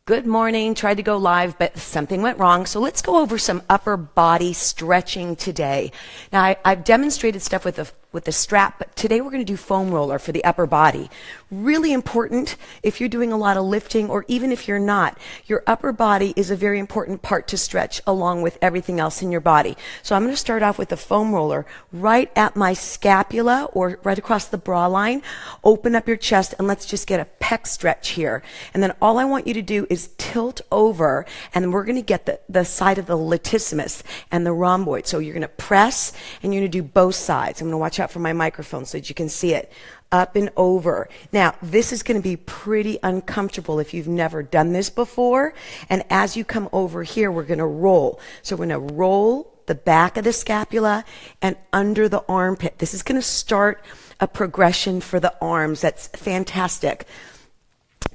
Good morning. Tried to go live, but something went wrong. So let's go over some upper body stretching today. Now, I've demonstrated stuff with the strap, but today we're going to do foam roller for the upper body. Really important if you're doing a lot of lifting, or even if you're not. Your upper body is a very important part to stretch along with everything else in your body. So I'm going to start off with the foam roller right at my scapula or right across the bra line. Open up your chest and let's just get a pec stretch here. And then all I want you to do is tilt over, and we're going to get the side of the latissimus and the rhomboid. So you're going to press and you're going to do both sides. I'm going to watch out for my microphone so that you can see it. Up and over. Now, this is going to be pretty uncomfortable if you've never done this before. And as you come over here, we're going to roll. So we're going to roll the back of the scapula and under the armpit. This is going to start a progression for the arms. That's fantastic.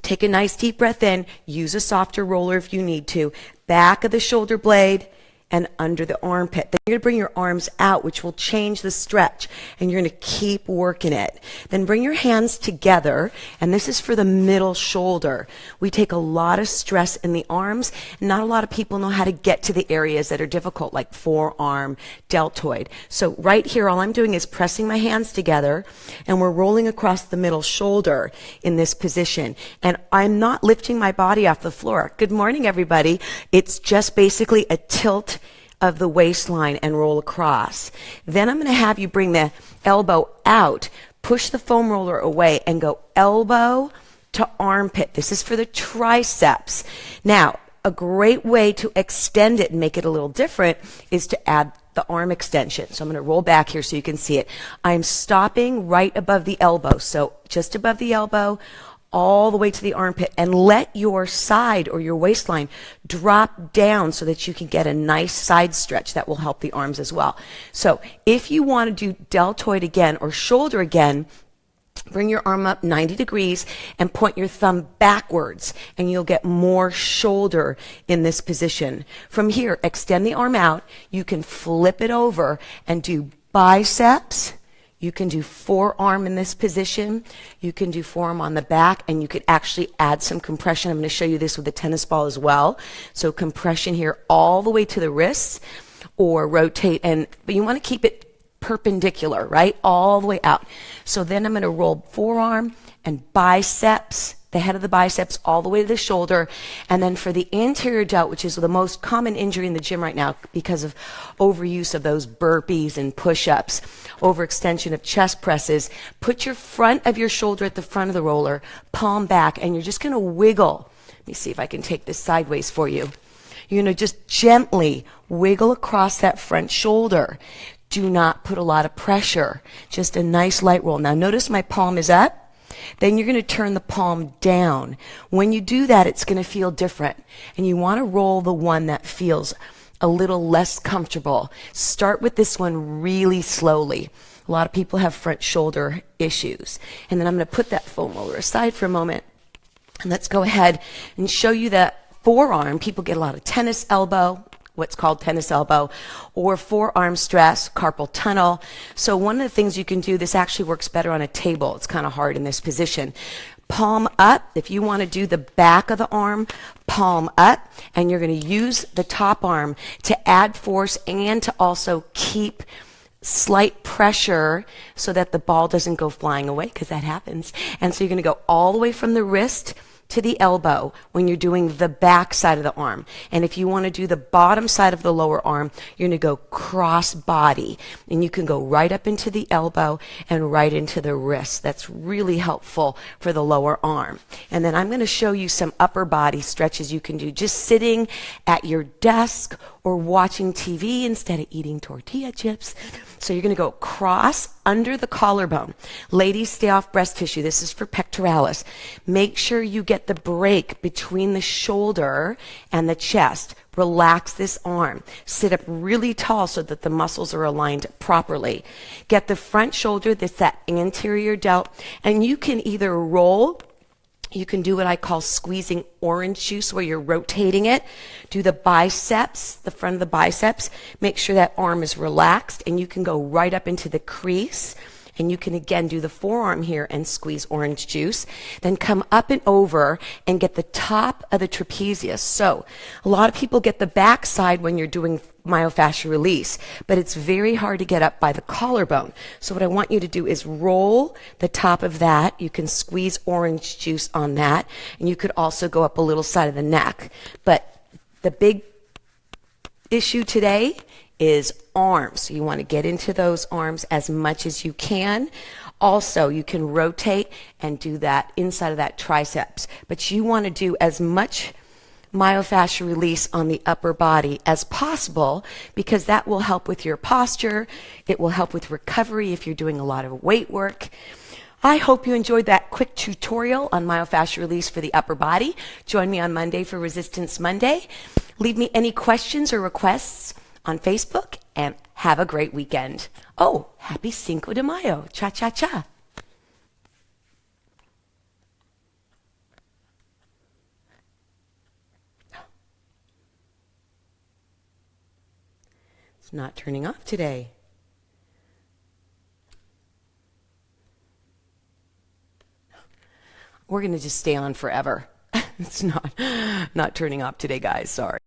Take a nice deep breath in. Use a softer roller if you need to. Back of the shoulder blade and under the armpit. Then you're going to bring your arms out, which will change the stretch, and you're going to keep working it. Then bring your hands together, and this is for the middle shoulder. We take a lot of stress in the arms. Not a lot of people know how to get to the areas that are difficult, like forearm, deltoid. So right here, all I'm doing is pressing my hands together, and we're rolling across the middle shoulder in this position. And I'm not lifting my body off the floor. Good morning, everybody. It's just basically a tilt of the waistline and roll across. Then I'm going to have you bring the elbow out, push the foam roller away, and go elbow to armpit. This is for the triceps. Now, a great way to extend it and make it a little different is to add the arm extension. So I'm going to roll back here so you can see it. I'm stopping right above the elbow. So just above the elbow, all the way to the armpit, and let your side or your waistline drop down so that you can get a nice side stretch that will help the arms as well. So if you want to do deltoid again or shoulder again, bring your arm up 90 degrees and point your thumb backwards, and you'll get more shoulder in this position. From here, extend the arm out. You can flip it over and do biceps. You can do forearm in this position. You can do forearm on the back, and you could actually add some compression. I'm going to show you this with the tennis ball as well. So compression here all the way to the wrists, or rotate, but you want to keep it perpendicular, right? All the way out. So then I'm going to roll forearm and biceps, the head of the biceps all the way to the shoulder. And then for the anterior delt, which is the most common injury in the gym right now because of overuse of those burpees and push-ups, overextension of chest presses, put your front of your shoulder at the front of the roller, palm back, and you're just going to wiggle. Let me see if I can take this sideways for you. You're going to just gently wiggle across that front shoulder. Do not put a lot of pressure, just a nice light roll. Now notice my palm is up. Then you're going to turn the palm down. When you do that, it's going to feel different. And you want to roll the one that feels a little less comfortable. Start with this one really slowly. A lot of people have front shoulder issues. And then I'm going to put that foam roller aside for a moment. And let's go ahead and show you the forearm. People get a lot of tennis elbow, what's called tennis elbow, or forearm stress, carpal tunnel. So one of the things you can do, this actually works better on a table. It's kind of hard in this position. Palm up. If you want to do the back of the arm, palm up, and you're going to use the top arm to add force and to also keep slight pressure so that the ball doesn't go flying away, because that happens. And so you're going to go all the way from the wrist to the elbow when you're doing the back side of the arm. And if you want to do the bottom side of the lower arm, you're going to go cross body. And you can go right up into the elbow and right into the wrist. That's really helpful for the lower arm. And then I'm going to show you some upper body stretches you can do just sitting at your desk or watching TV instead of eating tortilla chips. So you're going to go cross under the collarbone. Ladies, stay off breast tissue. This is for pectoralis. Make sure you get the break between the shoulder and the chest. Relax this arm. Sit up really tall so that the muscles are aligned properly. Get the front shoulder, that's that anterior delt, and you can either roll. You can do what I call squeezing orange juice, where you're rotating it. Do the biceps, the front of the biceps. Make sure that arm is relaxed, and you can go right up into the crease, and you can again do the forearm here and squeeze orange juice. Then come up and over and get the top of the trapezius. So a lot of people get the back side when you're doing myofascial release, but it's very hard to get up by the collarbone. So what I want you to do is roll the top of that. You can squeeze orange juice on that, and you could also go up a little side of the neck. But the big issue today is arms. So you want to get into those arms as much as you can. Also, you can rotate and do that inside of that triceps, but you want to do as much myofascial release on the upper body as possible, because that will help with your posture. It will help with recovery if you're doing a lot of weight work. I hope you enjoyed that quick tutorial on myofascial release for the upper body. Join me on Monday for Resistance Monday. Leave me any questions or requests on Facebook, and have a great weekend. Oh, happy Cinco de Mayo. Cha-cha-cha. It's not turning off today. We're going to just stay on forever. It's not turning off today, guys. Sorry.